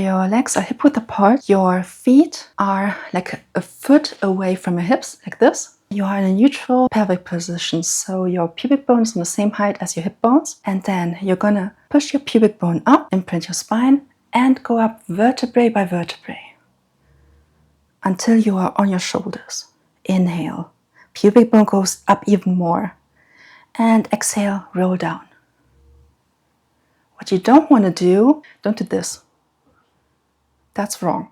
Your legs are hip width apart. Your feet are like a foot away from your hips, like this. You are in a neutral pelvic position, so your pubic bone is on the same height as your hip bones. And then you're gonna push your pubic bone up, imprint your spine, and go up vertebrae by vertebrae until you are on your shoulders. Inhale, pubic bone goes up even more. And exhale, roll down. What you don't want to do, don't do this. That's wrong.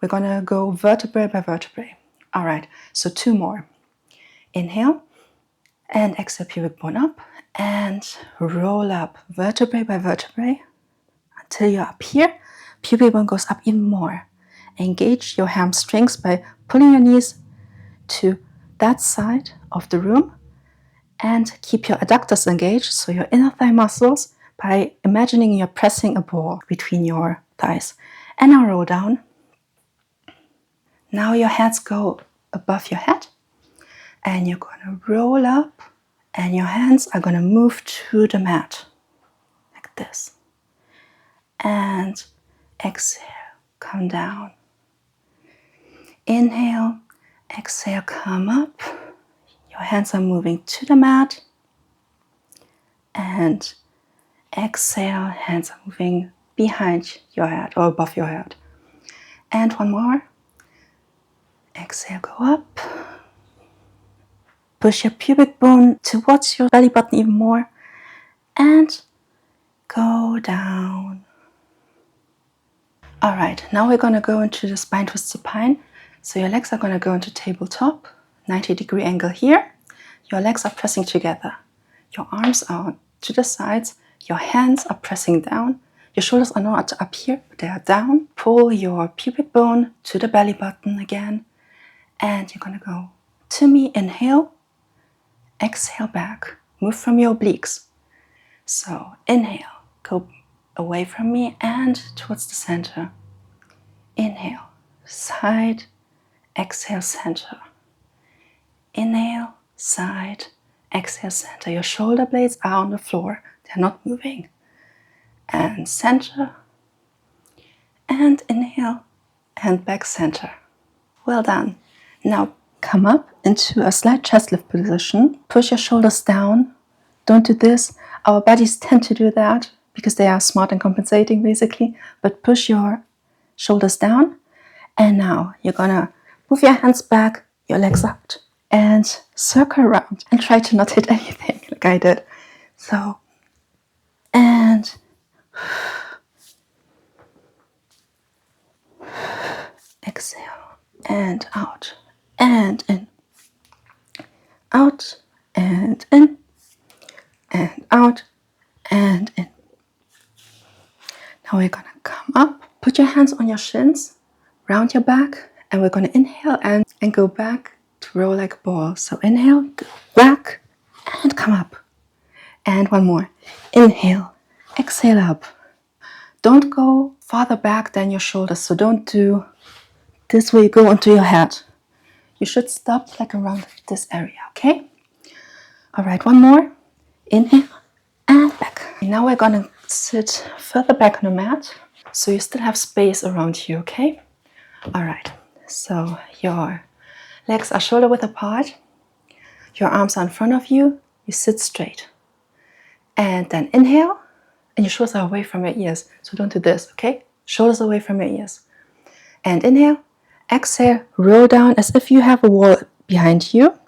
We're gonna go vertebrae by vertebrae. All right, so 2 more. Inhale and exhale, pubic bone up and roll up vertebrae by vertebrae until you're up here. Pubic bone goes up even more. Engage your hamstrings by pulling your knees to that side of the room and keep your adductors engaged, so your inner thigh muscles, by imagining you're pressing a ball between your thighs. And now roll down. Now your hands go above your head and you're gonna roll up and your hands are gonna move to the mat like this. And exhale, come down. Inhale, exhale, come up. Your hands are moving to the mat. And exhale, hands are moving behind your head or above your head. And 1 more. Exhale, go up. Push your pubic bone towards your belly button even more. And go down. All right, now we're going to go into the spine twist supine. So your legs are going to go into tabletop, 90-degree angle here. Your legs are pressing together. Your arms are to the sides. Your hands are pressing down. Your shoulders are not up here, but they are down. Pull your pubic bone to the belly button again. And you're going to go to me, inhale, exhale back. Move from your obliques. So inhale, go away from me and towards the center. Inhale, side, exhale, center. Inhale, side, exhale, center. Your shoulder blades are on the floor. They're not moving. And center. And inhale, and back center. Well done. Now come up into a slight chest lift position. Push your shoulders down. Don't do this. Our bodies tend to do that because they are smart and compensating basically. But push your shoulders down. And now you're gonna move your hands back, your legs out, and circle around and try to not hit anything like I did. So, and exhale, and out, and in, out, and in, and out, and in. Now we're gonna come up, put your hands on your shins, round your back, and we're gonna inhale and go back to roll like a ball. So inhale, go back, and come up. And 1 more. Inhale, exhale up. Don't go farther back than your shoulders, so don't do this where you go onto your head. You should stop like around this area, okay? All right, 1 more. Inhale and back. Now we're gonna sit further back on the mat, so you still have space around you, okay? All right, so your legs are shoulder width apart. Your arms are in front of you. You sit straight. And then inhale, and your shoulders are away from your ears. So don't do this, okay? Shoulders away from your ears. And inhale, exhale, roll down as if you have a wall behind you.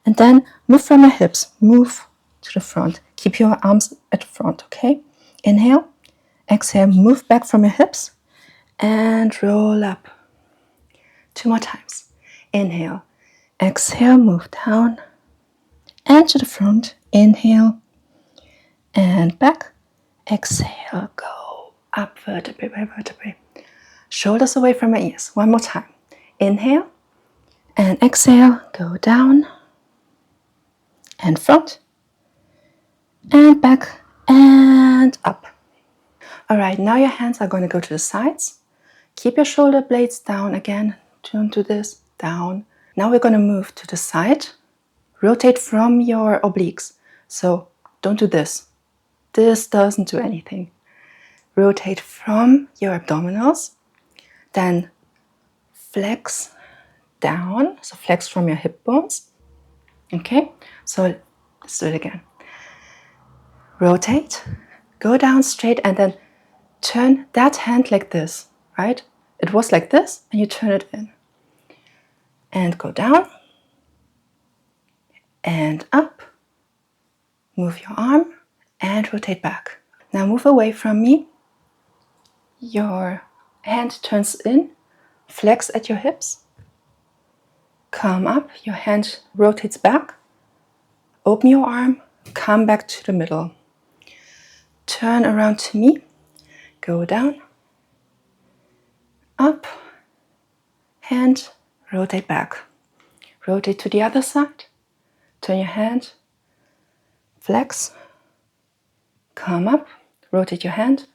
And then move from your hips, move to the front. Keep your arms at the front, okay? Inhale, exhale, move back from your hips and roll up. 2 more times. Inhale, exhale, move down and to the front. Inhale and back. Exhale, go up vertebrae by vertebrae. Shoulders away from your ears. 1 more time. Inhale and exhale, go down and front and back and up. All right, now your hands are going to go to the sides. Keep your shoulder blades down again. Don't do this, down. Now we're going to move to the side. Rotate from your obliques. So don't do this. This doesn't do anything. rotate from your abdominals, then flex down, so flex from your hip bones. Okay, so let's do it again. Rotate, go down straight, and then turn that hand like this, right? It was like this, and you turn it in. And go down, and up. Move your arm, and rotate back. Now move away from me. Your hand turns in, flex at your hips. Come up, your hand rotates back. Open your arm, come back to the middle. Turn around to me, go down, up, hand, rotate back. Rotate to the other side, turn your hand, flex, come up, rotate your hand,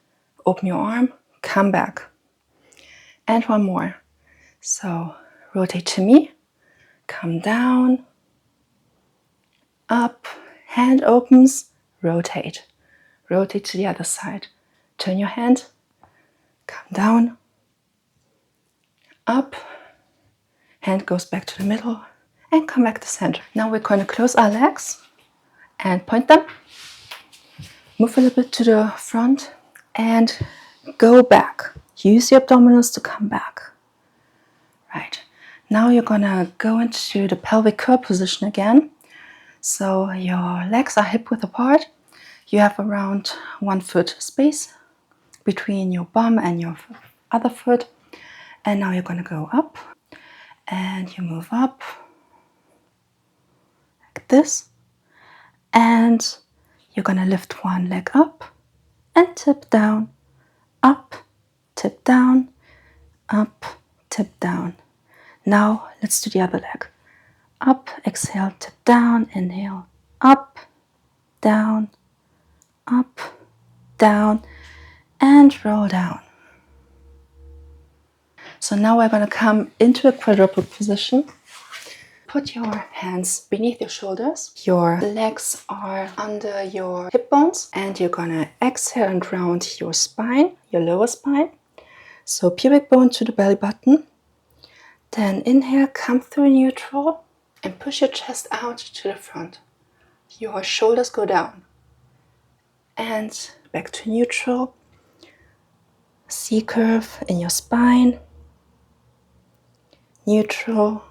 open your arm, come back. And one more. So rotate to me, come down, up, hand opens, rotate. Rotate to the other side. Turn your hand, come down, up, hand goes back to the middle, and come back to center. Now we're going to close our legs and point them. Move a little bit to the front and go back. Use your abdominals to come back. Right. Now you're gonna go into the pelvic curl position again. So your legs are hip width apart. You have around 1 foot space between your bum and your other foot. And now you're gonna go up and you move up like this. And you're gonna lift one leg up and tip down, up, tip down, up, tip down. Now let's do the other leg. Up, exhale, tip down, inhale, up, down, up, down, and roll down. So now we're going to come into a quadruple position. Put your hands beneath your shoulders. Your legs are under your hip bones, and you're going to exhale and round your spine, your lower spine. So pubic bone to the belly button. Then inhale, come through neutral and push your chest out to the front. Your shoulders go down. And back to neutral. C curve in your spine. Neutral.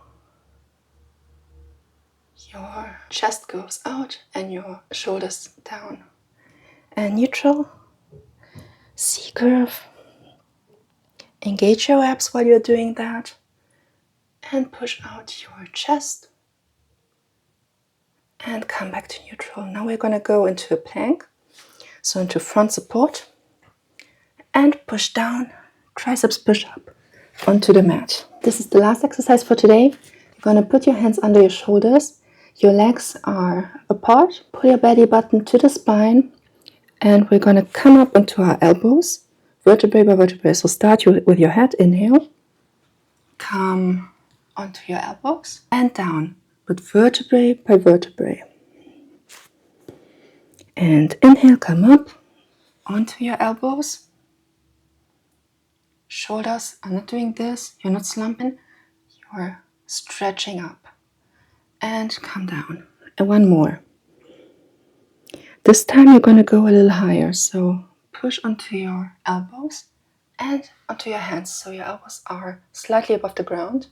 Your chest goes out and your shoulders down. And neutral. C curve. Engage your abs while you're doing that. And push out your chest. And come back to neutral. Now we're going to go into a plank. So into front support. And push down, triceps push up onto the mat. This is the last exercise for today. You're going to put your hands under your shoulders. Your legs are apart. Pull your belly button to the spine. And we're going to come up onto our elbows, vertebrae by vertebrae. So start with your head, inhale. Come onto your elbows and down, but vertebrae by vertebrae. And inhale, come up onto your elbows. Shoulders are not doing this, you're not slumping, you're stretching up. And come down. And one more. This time you're going to go a little higher, so push onto your elbows and onto your hands. So your elbows are slightly above the ground,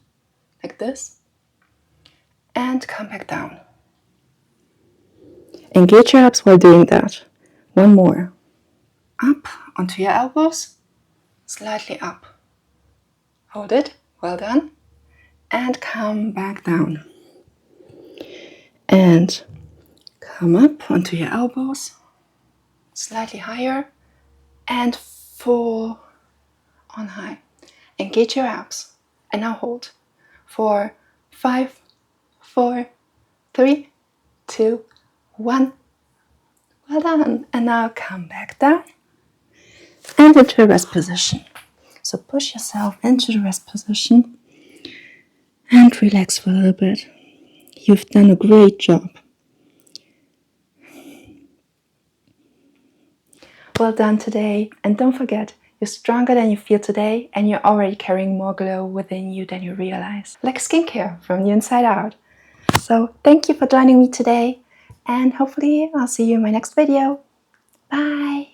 like this. And come back down. Engage your abs while doing that. One more. Up onto your elbows, slightly up. Hold it, well done. And come back down. And come up onto your elbows, slightly higher, and full on high. Engage your abs. And now hold for 5, 4, 3, 2, 1. Well done. And now come back down and into a rest position. So push yourself into the rest position and relax for a little bit. You've done a great job. Well done today. And don't forget, you're stronger than you feel today, and you're already carrying more glow within you than you realize. Like skincare from the inside out. So thank you for joining me today, and hopefully I'll see you in my next video. Bye!